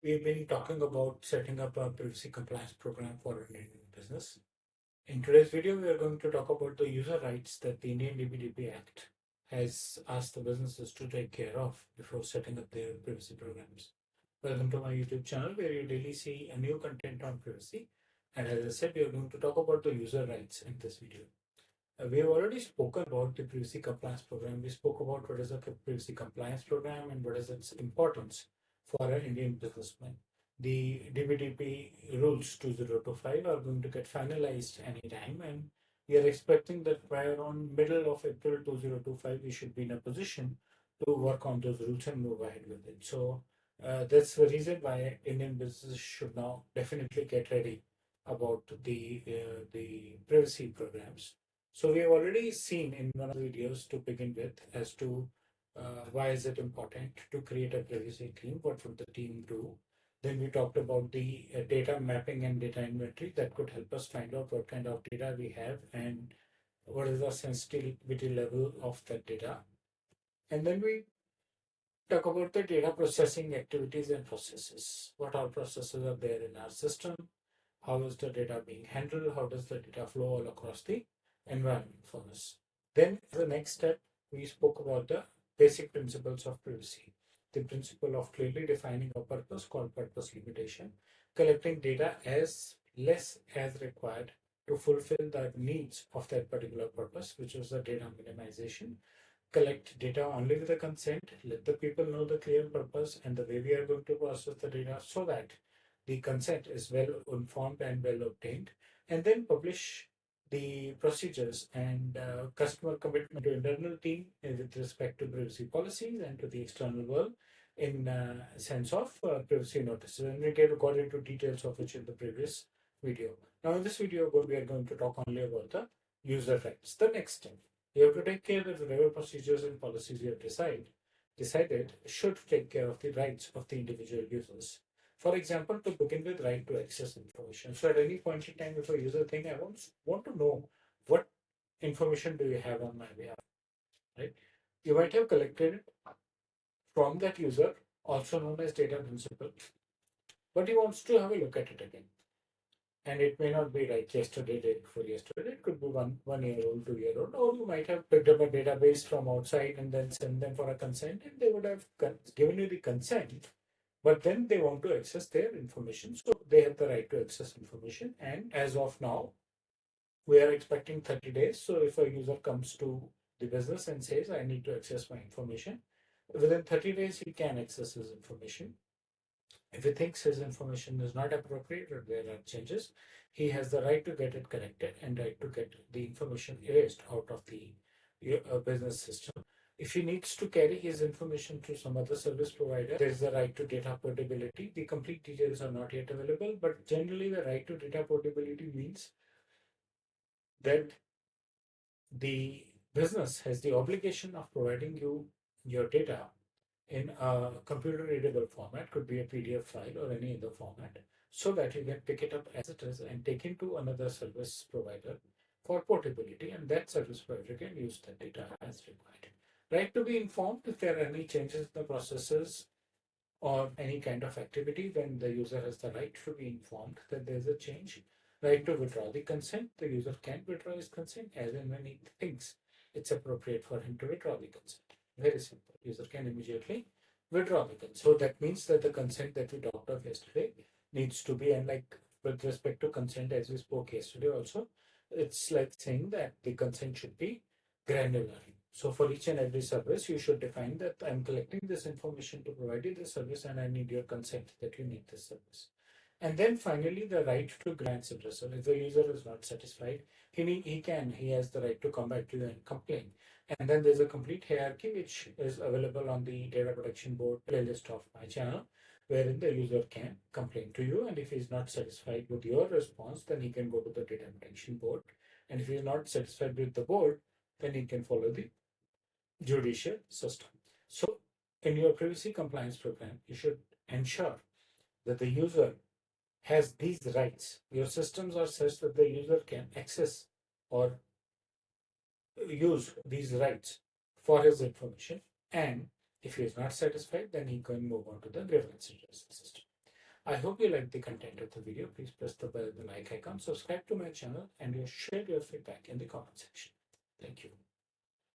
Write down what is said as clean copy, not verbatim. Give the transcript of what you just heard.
We've been talking about setting up a privacy compliance program for an Indian business. In today's video, we are going to talk about the user rights that the Indian DPDP Act has asked the businesses to take care of before setting up their privacy programs. Welcome to my YouTube channel where you daily see a new content on privacy. And as I said, we are going to talk about the user rights in this video. We have already spoken about the privacy compliance program. We spoke about what is a privacy compliance program and what is its importance for an Indian businessman. The DPDP rules 2025 are going to get finalized anytime, and we are expecting that by around middle of April 2025, we should be in a position to work on those rules and move ahead with it. So that's the reason why Indian businesses should now definitely get ready about the privacy programs. So we have already seen in one of the videos to begin with as to why is it important to create a privacy team, what would the team do. Then we talked about the data mapping and data inventory that could help us find out what kind of data we have and what is the sensitivity level of that data. And then we talk about the data processing activities and processes. What all processes are there in our system? How is the data being handled? How does the data flow all across the environment for us? Then, the next step, we spoke about the basic principles of privacy. The principle of clearly defining a purpose called purpose limitation, collecting data as less as required to fulfill the needs of that particular purpose, which was the data minimization. Collect data only with the consent, let the people know the clear purpose and the way we are going to process the data so that the consent is well informed and well obtained, and then publish the procedures and customer commitment to internal team with respect to privacy policies and to the external world in sense of privacy notices. And we got into details of which in the previous video. Now in this video, we are going to talk only about the user rights. The next step, you have to take care that whatever procedures and policies you have decided should take care of the rights of the individual users. For example, to begin with, right to access information. So at any point in time, if a user thinks, I want to know what information do you have on my behalf, right? You might have collected it from that user, also known as data principal, but he wants to have a look at it again. And it may not be like yesterday, day before yesterday. It could be 1 year old, 2 year old, or you might have picked up a database from outside and then sent them for a consent, and they would have given you the consent, but then they want to access their information. So they have the right to access information. And as of now, we are expecting 30 days. So if a user comes to the business and says, I need to access my information, within 30 days, he can access his information. If he thinks his information is not appropriate or there are changes, he has the right to get it corrected and right to get the information erased out of the business system. If he needs to carry his information to some other service provider, there is the right to data portability. The complete details are not yet available, but generally the right to data portability means that the business has the obligation of providing you your data in a computer readable format, could be a PDF file or any other format, so that you can pick it up as it is and take it to another service provider for portability, and that service provider can use that data as required. Right to be informed if there are any changes in the processes or any kind of activity, then the user has the right to be informed that there's a change. Right to withdraw the consent, the user can withdraw his consent as and when he thinks it's appropriate for him to withdraw the consent. Very simple. User can immediately withdraw the consent. So that means that the consent that we talked of yesterday needs to be, and like with respect to consent, as we spoke yesterday also, it's like saying that the consent should be granular. So for each and every service, you should define that I'm collecting this information to provide you this service and I need your consent that you need this service. And then finally, the right to grant redressal. If the user is not satisfied, he has the right to come back to you and complain. And then there's a complete hierarchy which is available on the Data Protection Board playlist of my channel, wherein the user can complain to you. And if he's not satisfied with your response, then he can go to the Data Protection Board. And if he's not satisfied with the board, then he can follow the judicial system. So in your privacy compliance program, you should ensure that the user has these rights. Your systems are such that the user can access or use these rights for his information. And if he is not satisfied, then he can move on to the grievance redressal system. I hope you like the content of the video. Please press the bell, the like icon, subscribe to my channel, and share your feedback in the comment section. Thank you.